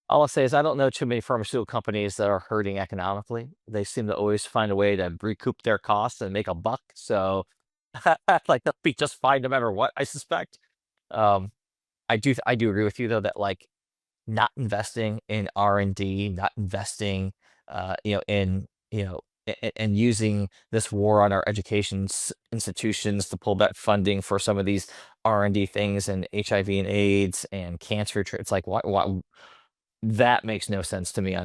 All I'll say is I don't know too many pharmaceutical companies that are hurting economically. They seem to always find a way to recoup their costs and make a buck. So, like they'll be just fine no matter what, I suspect. Um, I do agree with you though that like not investing in R&D, not investing, in and using this war on our education institutions to pull back funding for some of these R&D things and HIV and AIDS and cancer. It's like why that makes no sense to me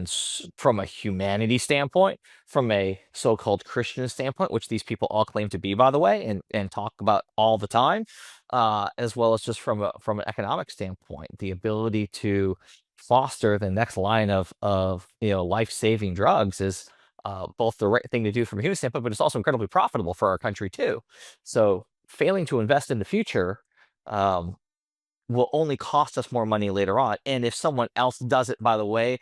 from a humanity standpoint, from a so-called Christian standpoint, which these people all claim to be, by the way, and talk about all the time, as well as just from an economic standpoint, the ability to foster the next line of life-saving drugs is both the right thing to do from a human standpoint, but it's also incredibly profitable for our country too. So failing to invest in the future. Um, will only cost us more money later on. And if someone else does it, by the way,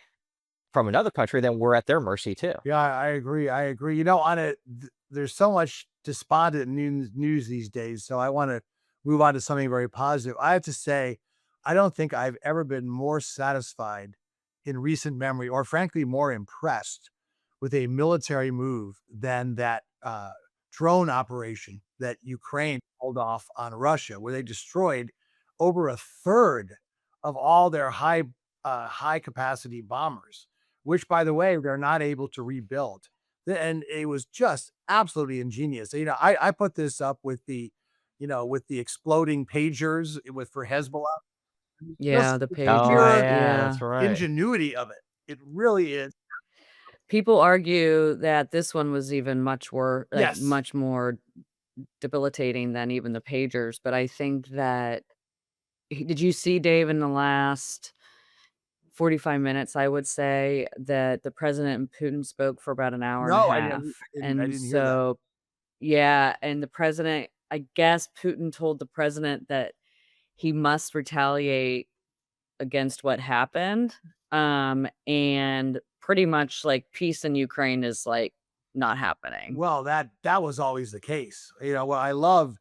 from another country, then we're at their mercy too. Yeah, I agree. I agree. There's so much despondent news these days. So I want to move on to something very positive. I have to say, I don't think I've ever been more satisfied in recent memory, or frankly, more impressed with a military move than that drone operation that Ukraine pulled off on Russia, where they destroyed over a third of all their high capacity bombers, which, by the way, they're not able to rebuild. And it was just absolutely ingenious. I put this up with with the exploding pagers with for Hezbollah. Yeah, Just the the Oh pagers, sheer yeah, yeah. that's right. ingenuity of it. It really is. People argue that this one was even Yes. much more debilitating than even the pagers, but I think that did you see, Dave, in the last 45 minutes, I would say, that the president and Putin spoke for about an hour and a No, half, I and didn't hear that. so yeah, and the president I guess Putin told the president that he must retaliate against what happened, and pretty much, like, peace in Ukraine is, like, not happening. Well, that was always the case. What I love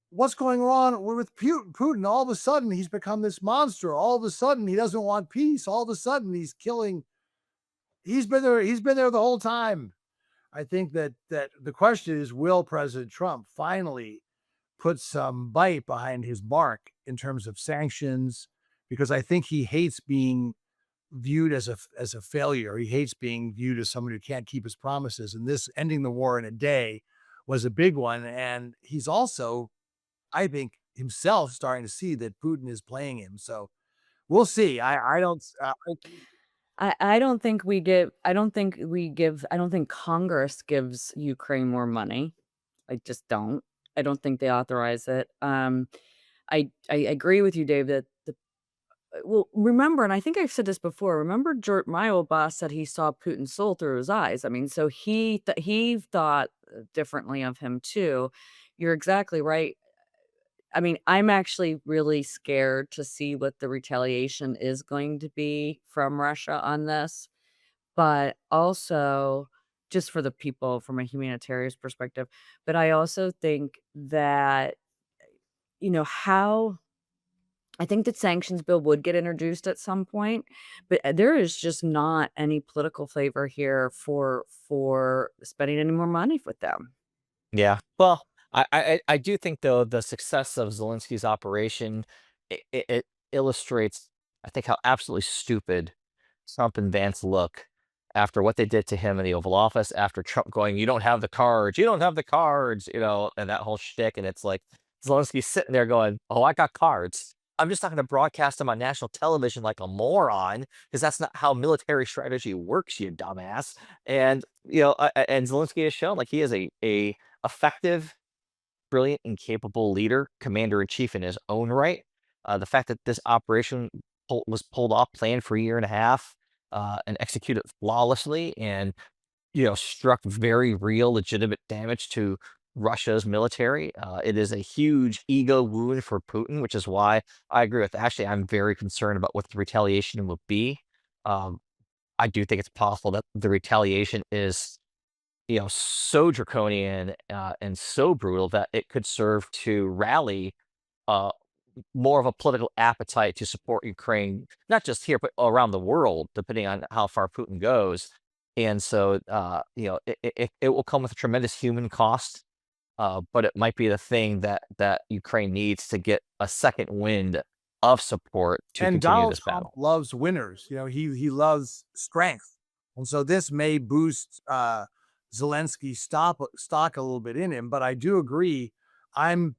what's going on with Putin? All of a sudden, he's become this monster. All of a sudden, he doesn't want peace. All of a sudden, he's killing. He's been there. He's been there the whole time. I think that the question is, will President Trump finally put some bite behind his bark in terms of sanctions? Because I think he hates being viewed as a failure. He hates being viewed as someone who can't keep his promises. And this ending the war in a day was a big one. And he's also, I think, himself starting to see that Putin is playing him. So we'll see. I don't. I don't think Congress gives Ukraine more money. I just don't. I don't think they authorize it. I agree with you, Dave, that well, remember, and I think I've said this before, remember my old boss said he saw Putin's soul through his eyes. I mean, so he thought differently of him too. You're exactly right. I mean, I'm actually really scared to see what the retaliation is going to be from Russia on this, but also just for the people from a humanitarian perspective. But I also think that, how I think that sanctions bill would get introduced at some point, but there is just not any political flavor here for spending any more money with them. Yeah. Well, I do think though the success of Zelensky's operation it illustrates, I think, how absolutely stupid Trump and Vance look after what they did to him in the Oval Office. After Trump going, "You don't have the cards. You don't have the cards," and that whole shtick. And it's like Zelensky's sitting there going, "Oh, I got cards. I'm just not going to broadcast them on national television like a moron because that's not how military strategy works, you dumbass." And and Zelensky has shown like he is a effective, brilliant, and capable leader, commander in chief in his own right. The fact that this operation was pulled off, planned for a year and a half, and executed flawlessly, and struck very real, legitimate damage to Russia's military. It is a huge ego wound for Putin, which is why I agree with Ashley. I'm very concerned about what the retaliation will be. Um, I do think it's possible that the retaliation is so draconian, and so brutal that it could serve to rally, uh, more of a political appetite to support Ukraine, not just here, but around the world, depending on how far Putin goes. And so, it will come with a tremendous human cost, but it might be the thing that Ukraine needs to get a second wind of support to And continue Donald this Trump battle. loves winners. He loves strength, and so this may boost Zelensky's stock a little bit in him. But I do agree. I'm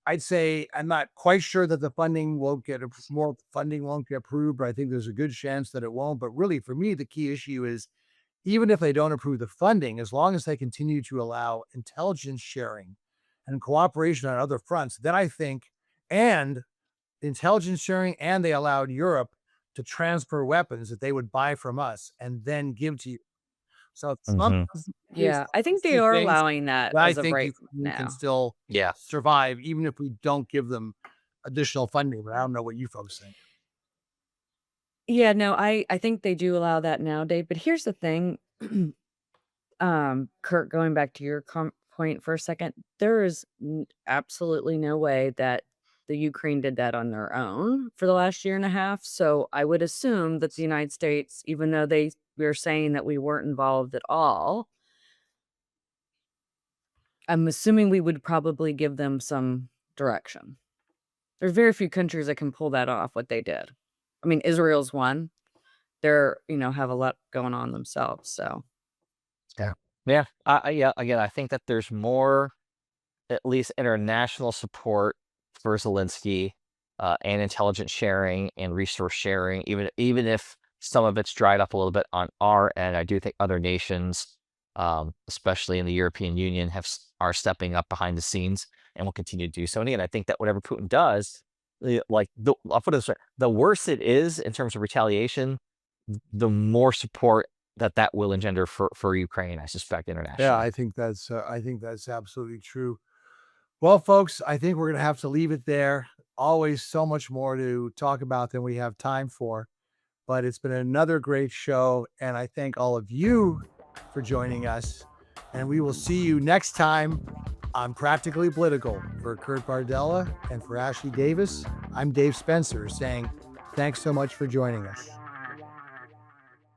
I'd say I'm not quite sure that the funding won't get more funding won't get approved, but I think there's a good chance that it won't. But really, for me, the key issue is even if they don't approve the funding, as long as they continue to allow intelligence sharing and cooperation on other fronts, then I think, and intelligence sharing, and they allowed Europe to transfer weapons that they would buy from us and then give to you. So Hmm. sometimes it's Yeah, I think those they two are things allowing that that I as of think right you can now. still Yeah. survive even if we don't give them additional funding. But I don't know what you folks think. Yeah, no, I think they do allow that nowadays, but here's the thing, Kurt, going back to your point for a second, there is absolutely no way that the Ukraine did that on their own for the last year and a half. So I would assume that the United States, even though they were saying that we weren't involved at all, I'm assuming we would probably give them some direction. There's very few countries that can pull that off, what they did. I mean, Israel's one. They're, have a lot going on themselves. So Yeah. Yeah. Yeah. Again, I think that there's more, at least international support for Zelensky, and intelligence sharing and resource sharing, even if some of it's dried up a little bit on our end. I do think other nations, especially in the European Union, are stepping up behind the scenes and will continue to do so. And again, I think that whatever Putin does, I'll put it this way: the worse it is in terms of retaliation, the more support that will engender for Ukraine, I suspect, Yeah, internationally. I think that's absolutely true. Well, folks, I think we're gonna have to leave it there. Always so much more to talk about than we have time for. But it's been another great show, and I thank all of you for joining us. And we will see you next time on Practically Political. For Kurt Bardella and for Ashley Davis, I'm Dave Spencer saying thanks so much for joining us.